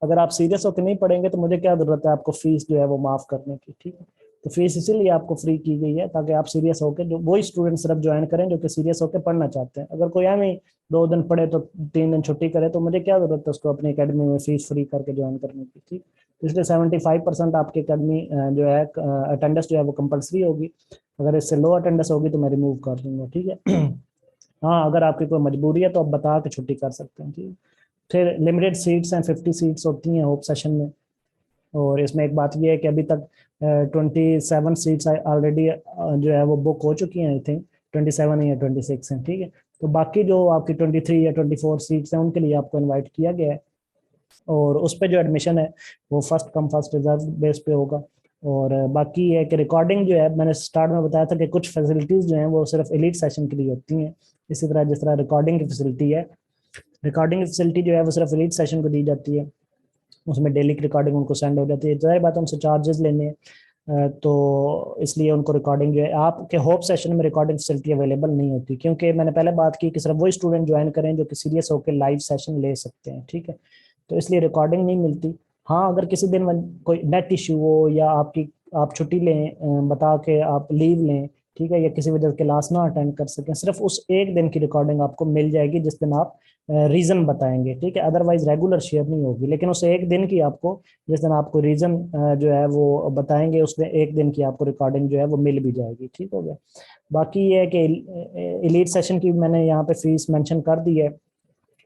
अगर आप सीरियस होकर नहीं पढ़ेंगे तो मुझे क्या जरूरत है आपको फीस जो है वो माफ करने की। ठीक है, तो फीस इसीलिए आपको फ्री की गई है ताकि आप सीरियस होकर, जो वही स्टूडेंट सिर्फ ज्वाइन करें जो कि सीरियस होकर पढ़ना चाहते हैं। अगर कोई एम ही 2 दिन पढ़े तो 3 दिन छुट्टी करे, तो मुझे क्या जरूरत है उसको अपनी अकेडमी में फीस फ्री करके ज्वाइन करने की। ठीक, तो इसलिए 75% आपकी अकेडमी जो है अटेंडेंस जो है वो कंपलसरी होगी। अगर इससे लो अटेंडेंस होगी तो मैं रिमूव कर दूंगा। ठीक है। हाँ, अगर आपकी कोई मजबूरी है तो आप बता के छुट्टी कर सकते हैं। ठीक है, फिर लिमिटेड सीट्स हैं, 50 सीट्स होती हैं होप सेशन में। और इसमें एक बात ये है कि अभी तक 27 सीट्स ऑलरेडी जो है वो बुक हो चुकी हैं। आई थिंक 27 या 26 हैं। ठीक है, तो बाकी जो आपकी 23 या 24 सीट्स हैं उनके लिए आपको इनवाइट किया गया है, और उस पर जो एडमिशन है वो first come first reserve base पे होगा। और बाकी है कि रिकॉर्डिंग जो है, मैंने स्टार्ट में बताया था कि कुछ फैसिलिटीज़ जो हैं वो सिर्फ एलीट सेशन के लिए होती हैं। इसी तरह जिस तरह रिकॉर्डिंग की फैसिलिटी है, रिकॉर्डिंग फैसिलिटी जो है वो सिर्फ एलीट सेशन को दी जाती है। उसमें डेली की रिकॉर्डिंग उनको सेंड हो जाती है। जाहिर बात है उनसे चार्जेस लेने हैं, तो इसलिए उनको रिकॉर्डिंग जो है, आपके होप सेशन में रिकॉर्डिंग फैसिलिटी अवेलेबल नहीं होती, क्योंकि मैंने पहले बात की कि सिर्फ वही स्टूडेंट ज्वाइन करें जो कि सीरियस होकर लाइव सेशन ले सकते हैं। ठीक है, तो इसलिए रिकॉर्डिंग नहीं मिलती। हाँ, अगर किसी दिन कोई नेट इशू हो या आप छुट्टी लें, बता के आप लीव लें, ठीक है, या किसी वजह से क्लास ना अटेंड कर सकें, सिर्फ उस एक दिन की रिकॉर्डिंग आपको मिल जाएगी जिस दिन आप रीजन बताएंगे, ठीक है। अदरवाइज रेगुलर शेयर नहीं होगी, लेकिन उस एक दिन की आपको, जिस दिन आपको रीजन जो है वो बताएंगे, उसमें एक दिन की आपको रिकॉर्डिंग जो है वो मिल भी जाएगी, ठीक हो गया। बाकी ये है कि एलीट सेशन की मैंने यहाँ पे फीस मेंशन कर दी है।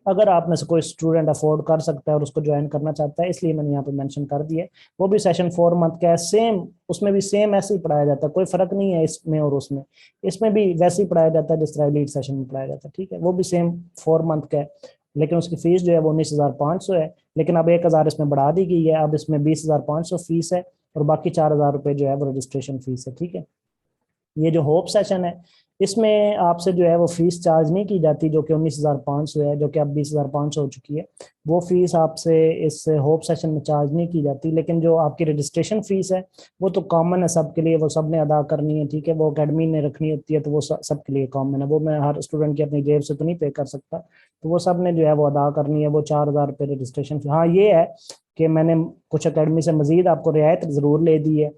अगर आप में से कोई स्टूडेंट अफोर्ड कर सकता है और उसको ज्वाइन करना चाहता है, इसलिए मैंने यहाँ पे मेंशन कर दिया है। वो भी सेशन 4 मंथ का है, सेम उसमें भी सेम ऐसे ही पढ़ाया जाता है, कोई फर्क नहीं है इसमें और उसमें। इसमें भी वैसे ही पढ़ाया जाता है जिस तरह लीड सेशन में पढ़ाया जाता है, ठीक है। वो भी सेम 4 मंथ का है, लेकिन उसकी फीस जो है वो 19,500 है। लेकिन अब 1,000 इसमें बढ़ा दी गई है, अब इसमें 20,500 फीस है और बाकी 4,000 रुपये जो है वो रजिस्ट्रेशन फीस है, ठीक है। ये जो होप सेशन है, इसमें आपसे जो है वो फीस चार्ज नहीं की जाती, जो कि 19,500 है, जो कि अब 20,500 हो चुकी है। वो फीस आपसे इस होप सेशन में चार्ज नहीं की जाती। लेकिन जो आपकी रजिस्ट्रेशन फीस है वो तो कॉमन है सबके लिए, वो सब ने अदा करनी है, ठीक है। वो अकेडमी ने रखनी होती है, तो वो सबके लिए कॉमन है, वो मैं हर स्टूडेंट की अपनी जेब से तो नहीं पे कर सकता। तो वो सब ने जो है वो अदा करनी है, वो 4,000 रुपये रजिस्ट्रेशन फी। हाँ ये है कि मैंने कुछ अकेडमी से मजीद आपको रियायत जरूर ले दी है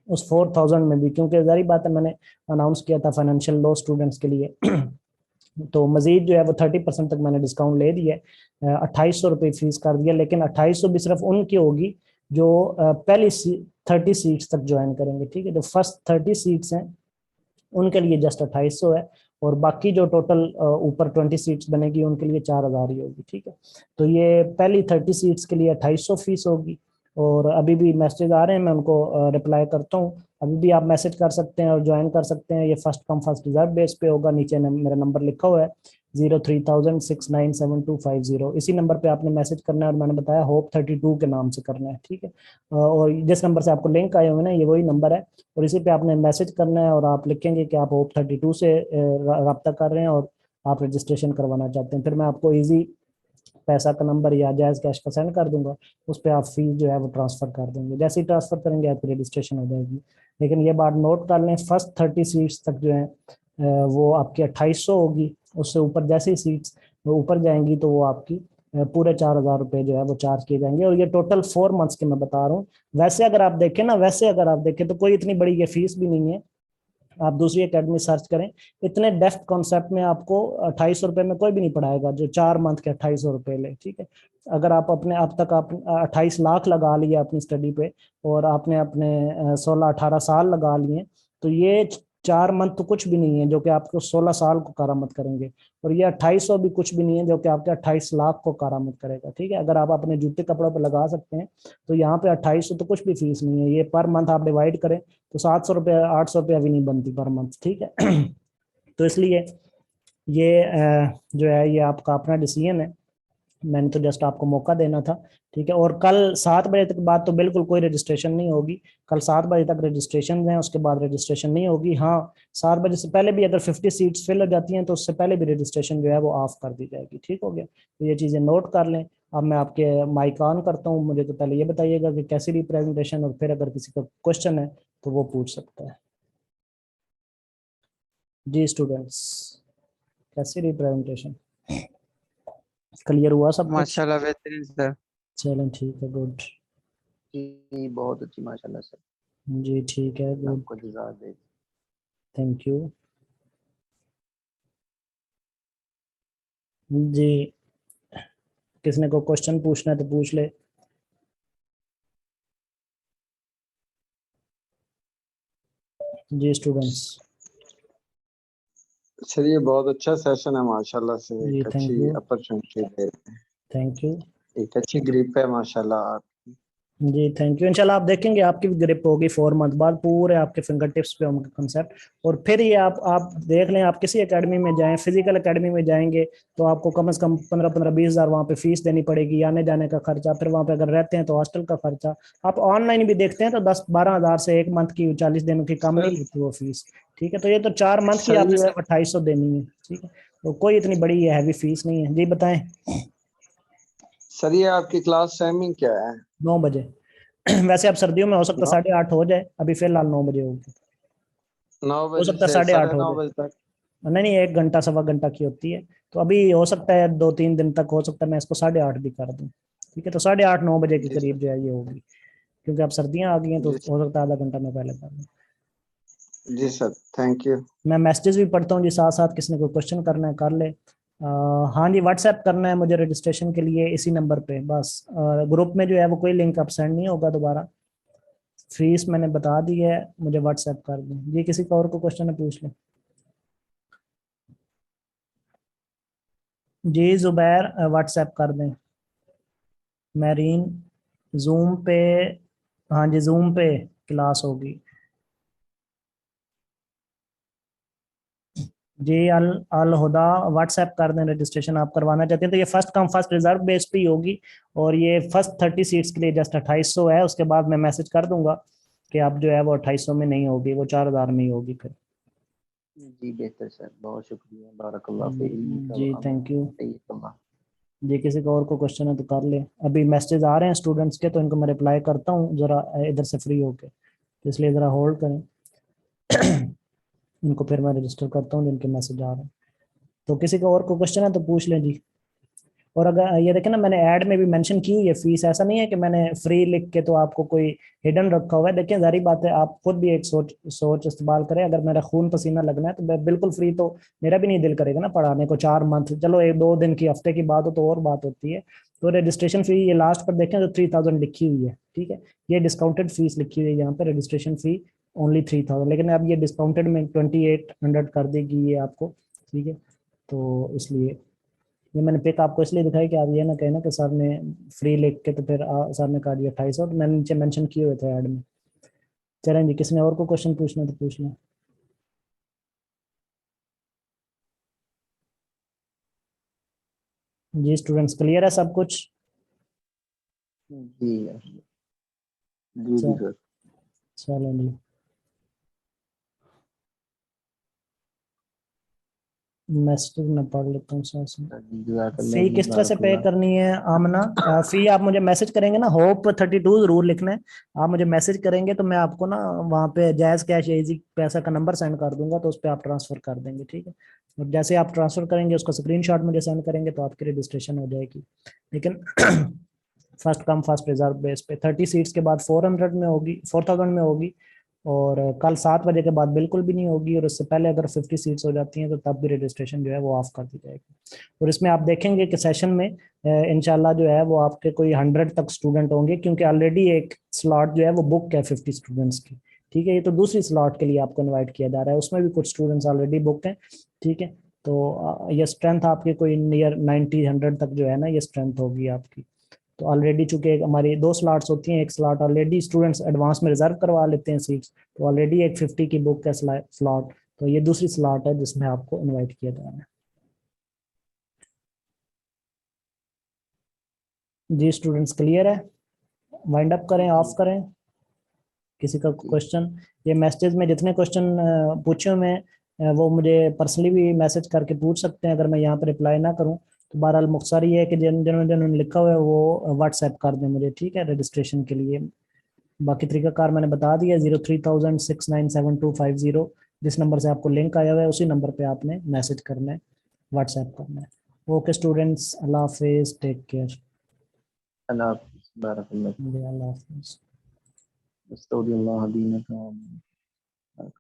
उस 4,000 में भी, क्योंकि जारी बात है मैंने अनाउंस किया था फाइनेंशियल लॉ स्टूडेंट्स के लिए। तो मजीद जो है वो 30% तक मैंने डिस्काउंट ले दिया है, 2,800 रुपये फीस कर दिया। लेकिन 2,800 भी सिर्फ उनकी होगी जो पहली 30 सीट्स तक ज्वाइन करेंगे, ठीक है। जो फर्स्ट 30 सीट्स हैं उनके लिए जस्ट 2,800 है, और बाकी जो टोटल ऊपर 20 सीट्स बनेगी उनके लिए 4,000 ही होगी, ठीक है। तो ये पहली 30 सीट्स के लिए 2,800 फीस होगी। और अभी भी मैसेज आ रहे हैं, मैं उनको रिप्लाई करता हूँ। अभी भी आप मैसेज कर सकते हैं और ज्वाइन कर सकते हैं। ये first come first reserve base पे होगा। नीचे मेरा नंबर लिखा हुआ है 03,0697250। इसी नंबर पे आपने मैसेज करना है, और मैंने बताया Hope32 के नाम से करना है, ठीक है। और जिस नंबर से आपको लिंक आए हुए ना, ये वही नंबर है, और इसी पे आपने मैसेज करना है और आप लिखेंगे कि आप Hope32 से रब्ता कर रहे हैं और आप रजिस्ट्रेशन करवाना चाहते हैं। फिर मैं आपको इजी पैसा का नंबर या जायज़ कैश का सेंड कर दूंगा, उस पर आप फीस जो है वो ट्रांसफर कर देंगे। जैसे ही ट्रांसफर करेंगे आपकी रजिस्ट्रेशन हो जाएगी। लेकिन ये बात नोट कर लें, फर्स्ट 30 सीट्स तक जो है वो आपकी 2,800 होगी। उससे ऊपर जैसे ही सीट्स वो ऊपर जाएंगी तो वो आपकी पूरे 4,000 रुपये जो है वो चार्ज किए जाएंगे। और ये टोटल 4 मंथ्स के मैं बता रहा हूँ। वैसे अगर आप देखें ना, वैसे अगर आप देखें तो कोई इतनी बड़ी ये फीस भी नहीं है। आप दूसरी एकेडमी सर्च करें, इतने डेफ्थ कॉन्सेप्ट में आपको 2,800 रुपये में कोई भी नहीं पढ़ाएगा जो 4 मंथ के 2,800 रुपये ले, ठीक है। अगर आप अपने अब तक आप 28 लाख लगा लिए अपनी स्टडी पे, और आपने अपने 16-18 साल लगा लिए, तो ये 4 मंथ तो कुछ भी नहीं है जो कि आपको 16 साल को कारामत करेंगे। और ये 2,800 भी कुछ भी नहीं है जो कि आपके 28 लाख को कारामत करेगा, ठीक है। अगर आप अपने जूते कपड़ों पर लगा सकते हैं तो यहाँ पे 2,800 तो कुछ भी फीस नहीं है। ये पर मंथ आप डिवाइड करें तो 700 रुपये 800 रुपया भी नहीं बनती पर मंथ, ठीक है। तो इसलिए ये जो है ये आपका अपना डिसीजन है। मैंने तो जस्ट आपको मौका देना था, ठीक है। और कल 7 बजे तक बाद तो बिल्कुल कोई रजिस्ट्रेशन नहीं होगी। कल 7 बजे तक रजिस्ट्रेशन है, उसके बाद रजिस्ट्रेशन नहीं होगी। हाँ, 7 बजे से पहले भी अगर 50 सीट्स फिल हो जाती हैं तो उससे पहले भी रजिस्ट्रेशन जो है वो ऑफ कर दी जाएगी, ठीक हो गया। तो ये चीज़ें नोट कर लें। अब मैं आपके माइक ऑन करता हूँ। मुझे तो पहले ये बताइएगा कि कैसी रही प्रेजेंटेशन, और फिर अगर किसी का क्वेश्चन है तो वो पूछ सकता है। जी स्टूडेंट्स, कैसी रही प्रेजेंटेशन? क्लियर हुआ सब कुछ? माशाल्लाह बेहतरीन सर। चलें ठीक है, गुड। जी बहुत अच्छी माशाल्लाह सर। जी ठीक है, गुड, आपको जज़ा दे। Thank you. जी, किसने को क्वेश्चन पूछना है तो पूछ ले। जी स्टूडेंट्स। सर ये बहुत अच्छा सेशन है माशाल्लाह से, जी एक थैंक अच्छी यू, अपॉर्चुनिटी दे रहे हैं, थैंक यू। एक अच्छी ग्रिप है माशाल्लाह। जी थैंक यू। इंशाल्लाह आप देखेंगे आपकी भी ग्रिप होगी 4 मंथ बाद, पूरे आपके फिंगर टिप्स पे होंगे कंसेप्ट। और फिर ये आप देख लें, आप किसी एकेडमी में जाएं, फिजिकल एकेडमी में जाएंगे तो आपको कम से कम 15-20 हज़ार वहाँ पे फीस देनी पड़ेगी, आने जाने का खर्चा। फिर वहाँ पे अगर रहते हैं तो हॉस्टल का खर्चा। आप ऑनलाइन भी देखते हैं तो 10-12 हज़ार से एक मंथ की 40 दिनों की कम नहीं होती वो फीस, ठीक है। तो ये तो 4 मंथ की सर आपने ये सिर्फ 2,800 देनी है, ठीक है। तो कोई इतनी बड़ी हैवी फीस नहीं है। जी बताएं। सर ये आपकी क्लास टाइमिंग क्या है? 9 बजे। वैसे अब सर्दियों में हो सकता है नौ 8:30 हो जाए, अभी फिलहाल 9 बजे होगी। नौ हो बजे सकता है से 8:30 साढ़े हो नौ जाए। बजे तक नहीं नहीं, 1 घंटा सवा घंटा की होती है। तो अभी हो सकता है 2-3 दिन तक हो सकता है मैं इसको 8:30 भी कर दूं, ठीक है। तो 8:30-9 बजे के जी करीब सर। जो है ये होगी, क्योंकि अब सर्दियां आ गई हैं तो जी हो सकता है आधा घंटा मैं पहले कर दूं। जी सर, थैंक यू। मैं मैसेजेस भी पढ़ता हूँ जी साथ साथ, किसी ने कोई क्वेश्चन करना है कर ले। हाँ जी, व्हाट्सएप करना है मुझे रजिस्ट्रेशन के लिए इसी नंबर पे बस। ग्रुप में जो है वो कोई लिंक अब सेंड नहीं होगा दोबारा। फीस मैंने बता दी है, मुझे व्हाट्सएप कर दें जी। किसी का और को क्वेश्चन है पूछ लें जी। जुबैर व्हाट्सएप कर दें। मैरीन जूम पे, हाँ जी जूम पे क्लास होगी जी। अल अल हुदा व्हाट्सएप कर दें, रजिस्ट्रेशन आप करवाना चाहते हैं तो ये first come first reserve base पे ही होगी। और ये फर्स्ट 30 सीट्स के लिए जस्ट 2800 है। उसके बाद मैं मैसेज कर दूंगा कि अब जो है वो 2800 में नहीं होगी, वो 4000 में ही होगी फिर। जी बेहतर सर, बहुत शुक्रिया। बारकल्लाह जी थैंक यू फीक। जी। किसी का और को क्वेश्चन है तो कर ले। अभी मैसेज आ रहे हैं स्टूडेंट्स के तो इनको मैं रिप्लाई करता हूँ जरा इधर से फ्री होके, तो इसलिए ज़रा होल्ड करें। इनको फिर मैं रजिस्टर करता हूँ जिनके मैसेज आ रहे हैं। तो किसी का और को क्वेश्चन है तो पूछ लें जी। और अगर ये देखें ना, मैंने ऐड में भी मेंशन की हुई है फीस। ऐसा नहीं है कि मैंने फ्री लिख के तो आपको कोई हिडन रखा हुआ है। देखिए जारी बात है, आप खुद भी एक सोच सोच इस्तेमाल करें। अगर मेरा खून पसीना लगना है तो मैं बिल्कुल फ्री तो मेरा भी नहीं दिल करेगा ना पढ़ाने को 4 मंथ। चलो एक दो दिन की हफ्ते की बात हो तो और बात होती है। तो रजिस्ट्रेशन फी ये लास्ट पर देखें तो 3000 लिखी हुई है, ठीक है। ये डिस्काउंटेड फीस लिखी हुई है यहाँ पे, रजिस्ट्रेशन फी ओनली 3000। लेकिन अब ये डिस्काउंटेड में 2800 कर देगी ये आपको, ठीक है। तो इसलिए ये मैंने पिक आपको इसलिए दिखाई कि आप ये ना कहना कि सर ने फ्री लिख के तो फिर सर ने कहा दिया 2800, तो मैंने नीचे मेंशन किए हुए थे ऐड में। चलें जी, किसी ने और को क्वेश्चन पूछना तो पूछ लें जी। स्टूडेंट्स क्लियर है सब कुछ? जी जी जी सर। चलें जी। मैसेज में पढ़ लेता हूँ साथ साथ। जज़ाकल्लाह फी जी, किस तरह से पे बारकल्लाह। करनी है आमना? फी आप मुझे मैसेज करेंगे ना, होप 32 जरूर लिखना है। आप मुझे मैसेज करेंगे तो मैं आपको ना वहाँ पे जायज़ कैश इजी पैसा का नंबर सेंड कर दूंगा, तो उस पर आप ट्रांसफर कर देंगे, ठीक है। और जैसे आप ट्रांसफर करेंगे उसका स्क्रीनशॉट मुझे सेंड करेंगे तो आपकी रजिस्ट्रेशन हो जाएगी। लेकिन first come first reserve base पे 30 सीट्स के बाद 400 में होगी, 4000 में होगी। और कल 7 बजे के बाद बिल्कुल भी नहीं होगी। और उससे पहले अगर 50 सीट्स हो जाती हैं तो तब भी रजिस्ट्रेशन जो है वो ऑफ कर दी जाएगी। और इसमें आप देखेंगे कि सेशन में इंशाल्लाह जो है वो आपके कोई 100 तक स्टूडेंट होंगे, क्योंकि ऑलरेडी एक स्लॉट जो है वो बुक है 50 स्टूडेंट्स की, ठीक है। ये तो दूसरी स्लॉट के लिए आपको इनवाइट किया जा रहा है, उसमें भी कुछ स्टूडेंट्स ऑलरेडी बुक हैं, ठीक है। तो ये स्ट्रेंथ आपकी कोई नियर 90-100 तक जो है ना ये स्ट्रेंथ होगी आपकी। तो ऑलरेडी चूंकि हमारी 2 स्लॉट्स होती हैं, एक स्लॉट ऑलरेडी स्टूडेंट्स एडवांस में रिजर्व करवा लेते हैं सीट्स, तो ऑलरेडी एक 50 की बुक है स्लॉट। तो ये दूसरी स्लॉट है जिसमें आपको इनवाइट किया जा रहा है जी। स्टूडेंट्स क्लियर है? वाइंड अप करें, ऑफ जी करें? किसी का जी क्वेश्चन? ये मैसेज में जितने क्वेश्चन पूछे मैं वो मुझे पर्सनली भी मैसेज करके पूछ सकते हैं, अगर मैं यहाँ पर रिप्लाई ना करूँ तो। बहरहाल मुख्तार ये है कि जिन्होंने जिन्होंने लिखा हुआ है वो व्हाट्सएप कर दें मुझे, ठीक है, रजिस्ट्रेशन के लिए। बाकी तरीकाकार मैंने बता दिया, 03,0697250। जिस नंबर से आपको लिंक आया हुआ है उसी नंबर पे आपने मैसेज करना है, व्हाट्सएप करना है। ओके स्टूडेंट्स, अल्लाह हाफिज, टेक केयर। अल्लाह हाफ़िज़, बारकल्लाह। अल्लाह हाफिज। अस्तग़फिरुल्लाह दीनक।